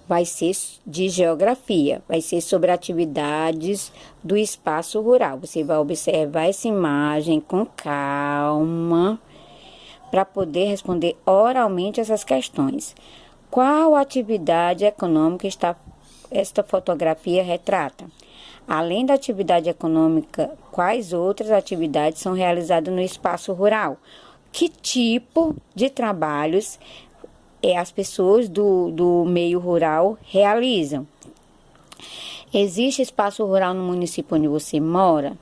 vai ser de geografia, vai ser sobre atividades do espaço rural. Você vai observar essa imagem com calma para poder responder oralmente essas questões. Qual atividade econômica esta fotografia retrata? Além da atividade econômica, quais outras atividades são realizadas no espaço rural? Que tipo de trabalhos as pessoas do meio rural realizam? Existe espaço rural no município onde você mora?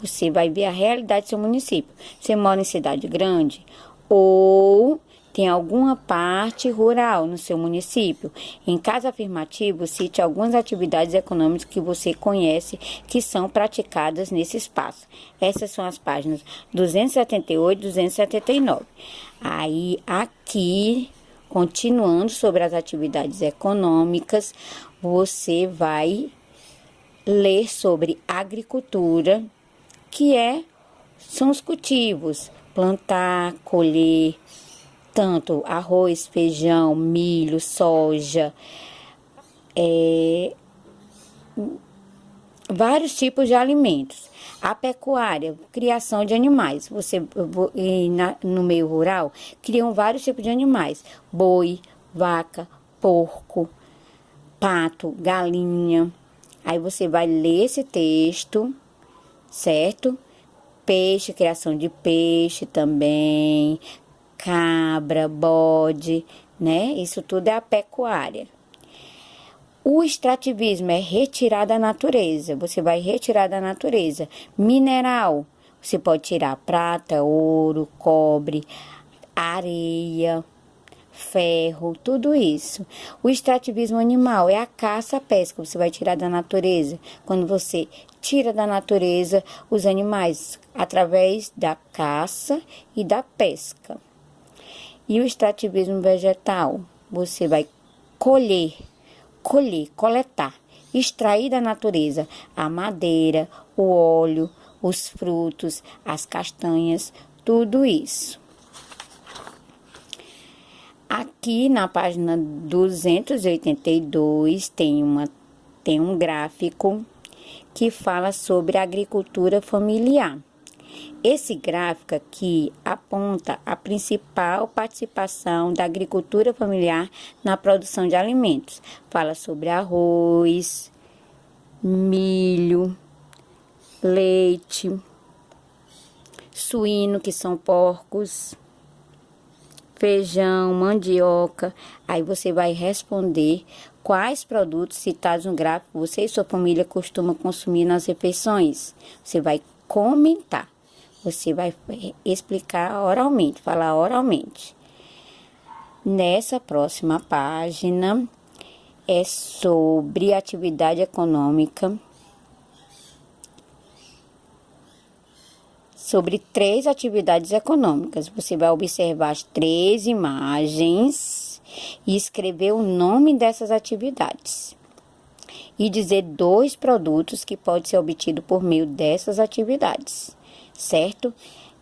Você vai ver a realidade do seu município. Você mora em cidade grande ou tem alguma parte rural no seu município? Em caso afirmativo, cite algumas atividades econômicas que você conhece que são praticadas nesse espaço. Essas são as páginas 278 e 279. Aí, aqui, continuando sobre as atividades econômicas, você vai ler sobre agricultura, que são os cultivos, plantar, colher, tanto arroz, feijão, milho, soja, vários tipos de alimentos. A pecuária, criação de animais. No meio rural, criam vários tipos de animais. Boi, vaca, porco, pato, galinha. Aí você vai ler esse texto, certo? Peixe, criação de peixe também, cabra, bode, né? Isso tudo é a pecuária. O extrativismo é retirar da natureza. Você vai retirar da natureza. Mineral, você pode tirar prata, ouro, cobre, areia, ferro, tudo isso. O extrativismo animal é a caça, a pesca. Você vai tirar da natureza. Quando você tira da natureza os animais através da caça e da pesca. E o extrativismo vegetal, você vai coletar, extrair da natureza a madeira, o óleo, os frutos, as castanhas, tudo isso. Aqui na página 282 tem um gráfico que fala sobre a agricultura familiar. Esse gráfico aqui aponta a principal participação da agricultura familiar na produção de alimentos. Fala sobre arroz, milho, leite, suíno, que são porcos, feijão, mandioca. Aí você vai responder quais produtos citados no gráfico você e sua família costumam consumir nas refeições. Você vai comentar. Você vai explicar oralmente, falar oralmente. Nessa próxima página é sobre atividade econômica, sobre 3 atividades econômicas. Você vai observar as 3 imagens e escrever o nome dessas atividades. E dizer 2 produtos que podem ser obtidos por meio dessas atividades, certo?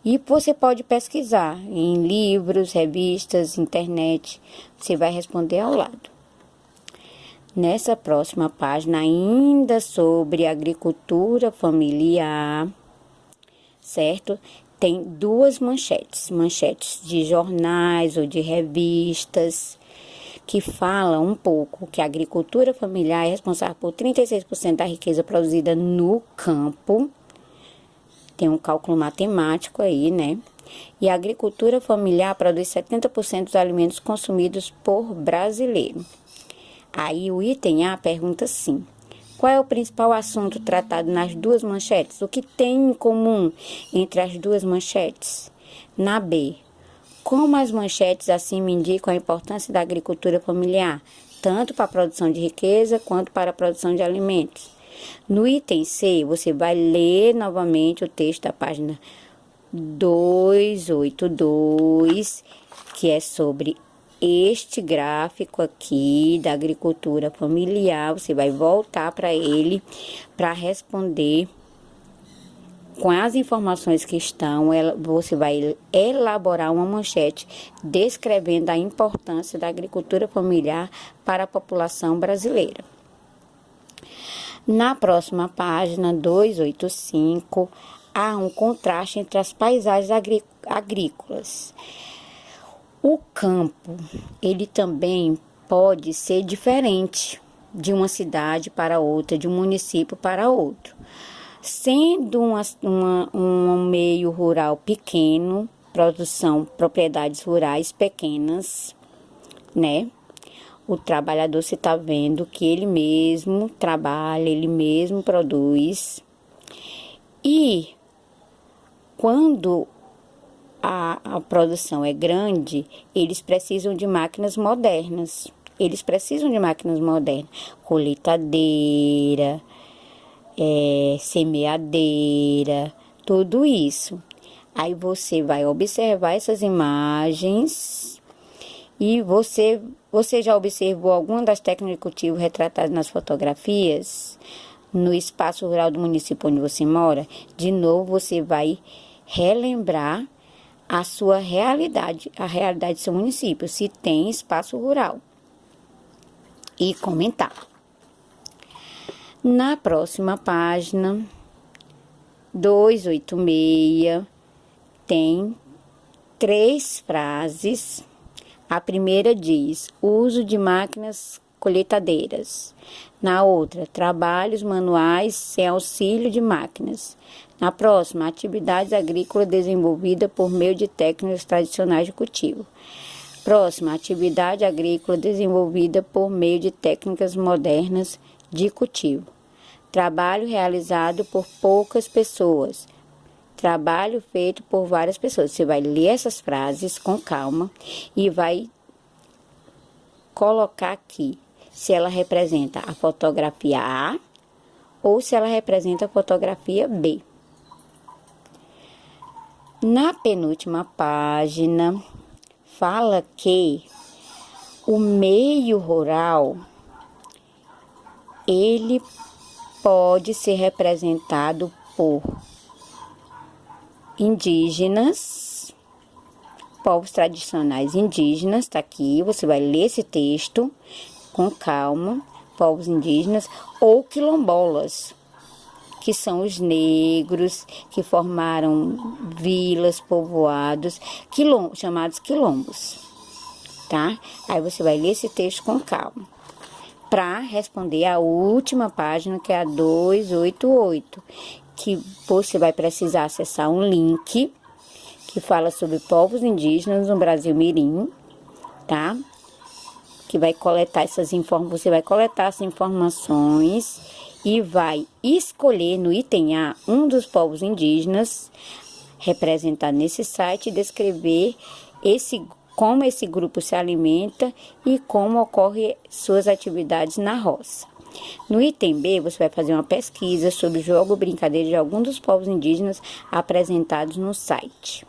E você pode pesquisar em livros, revistas, internet. Você vai responder ao lado. Nessa próxima página, ainda sobre agricultura familiar, certo? Tem 2 manchetes de jornais ou de revistas, que falam um pouco que a agricultura familiar é responsável por 36% da riqueza produzida no campo. Tem um cálculo matemático aí, né? E a agricultura familiar produz 70% dos alimentos consumidos por brasileiro. Aí o item A pergunta assim: qual é o principal assunto tratado nas 2 manchetes? O que tem em comum entre as 2 manchetes? Na B, como as manchetes acima indicam a importância da agricultura familiar, tanto para a produção de riqueza quanto para a produção de alimentos. No item C, você vai ler novamente o texto da página 282, que é sobre este gráfico aqui da agricultura familiar. Você vai voltar para ele para responder com as informações que estão, você vai elaborar uma manchete descrevendo a importância da agricultura familiar para a população brasileira. Na próxima página, 285, há um contraste entre as paisagens agrícolas. O campo, ele também pode ser diferente de uma cidade para outra, de um município para outro. Sendo um meio rural pequeno, propriedades rurais pequenas, né? O trabalhador, se está vendo que ele mesmo trabalha, ele mesmo produz. E quando a produção é grande, eles precisam de máquinas modernas. Colheitadeira, semeadeira, tudo isso. Aí você vai observar essas imagens e você já observou alguma das técnicas de cultivo retratadas nas fotografias? No espaço rural do município onde você mora? De novo, você vai relembrar a sua realidade, a realidade do seu município, se tem espaço rural. E comentar. Na próxima página, 286, tem 3 frases. A primeira diz: uso de máquinas colheitadeiras. Na outra, trabalhos manuais sem auxílio de máquinas. Na próxima, atividades agrícolas desenvolvidas por meio de técnicas tradicionais de cultivo. Próxima, atividade agrícola desenvolvida por meio de técnicas modernas de cultivo. Trabalho realizado por poucas pessoas. Trabalho feito por várias pessoas. Você vai ler essas frases com calma e vai colocar aqui se ela representa a fotografia A ou se ela representa a fotografia B. Na penúltima página, fala que o meio rural, ele pode ser representado por indígenas, povos tradicionais indígenas, tá aqui, você vai ler esse texto com calma, povos indígenas ou quilombolas, que são os negros que formaram vilas, povoados, chamados quilombos, tá? Aí você vai ler esse texto com calma, para responder a última página, que é a 288, que você vai precisar acessar um link que fala sobre povos indígenas no Brasil Mirim, tá? Que vai coletar essas informações, você vai coletar essas informações e vai escolher no item A um dos povos indígenas representado nesse site e descrever como esse grupo se alimenta e como ocorrem suas atividades na roça. No item B, você vai fazer uma pesquisa sobre jogo ou brincadeira de algum dos povos indígenas apresentados no site,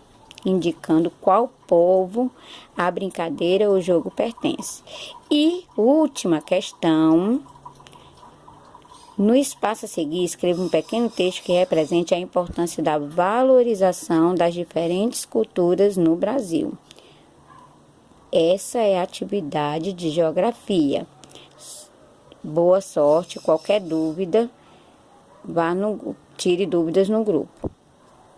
indicando qual povo a brincadeira ou jogo pertence. E última questão, no espaço a seguir, escreva um pequeno texto que represente a importância da valorização das diferentes culturas no Brasil. Essa é a atividade de geografia. Boa sorte, qualquer dúvida, tire dúvidas no grupo.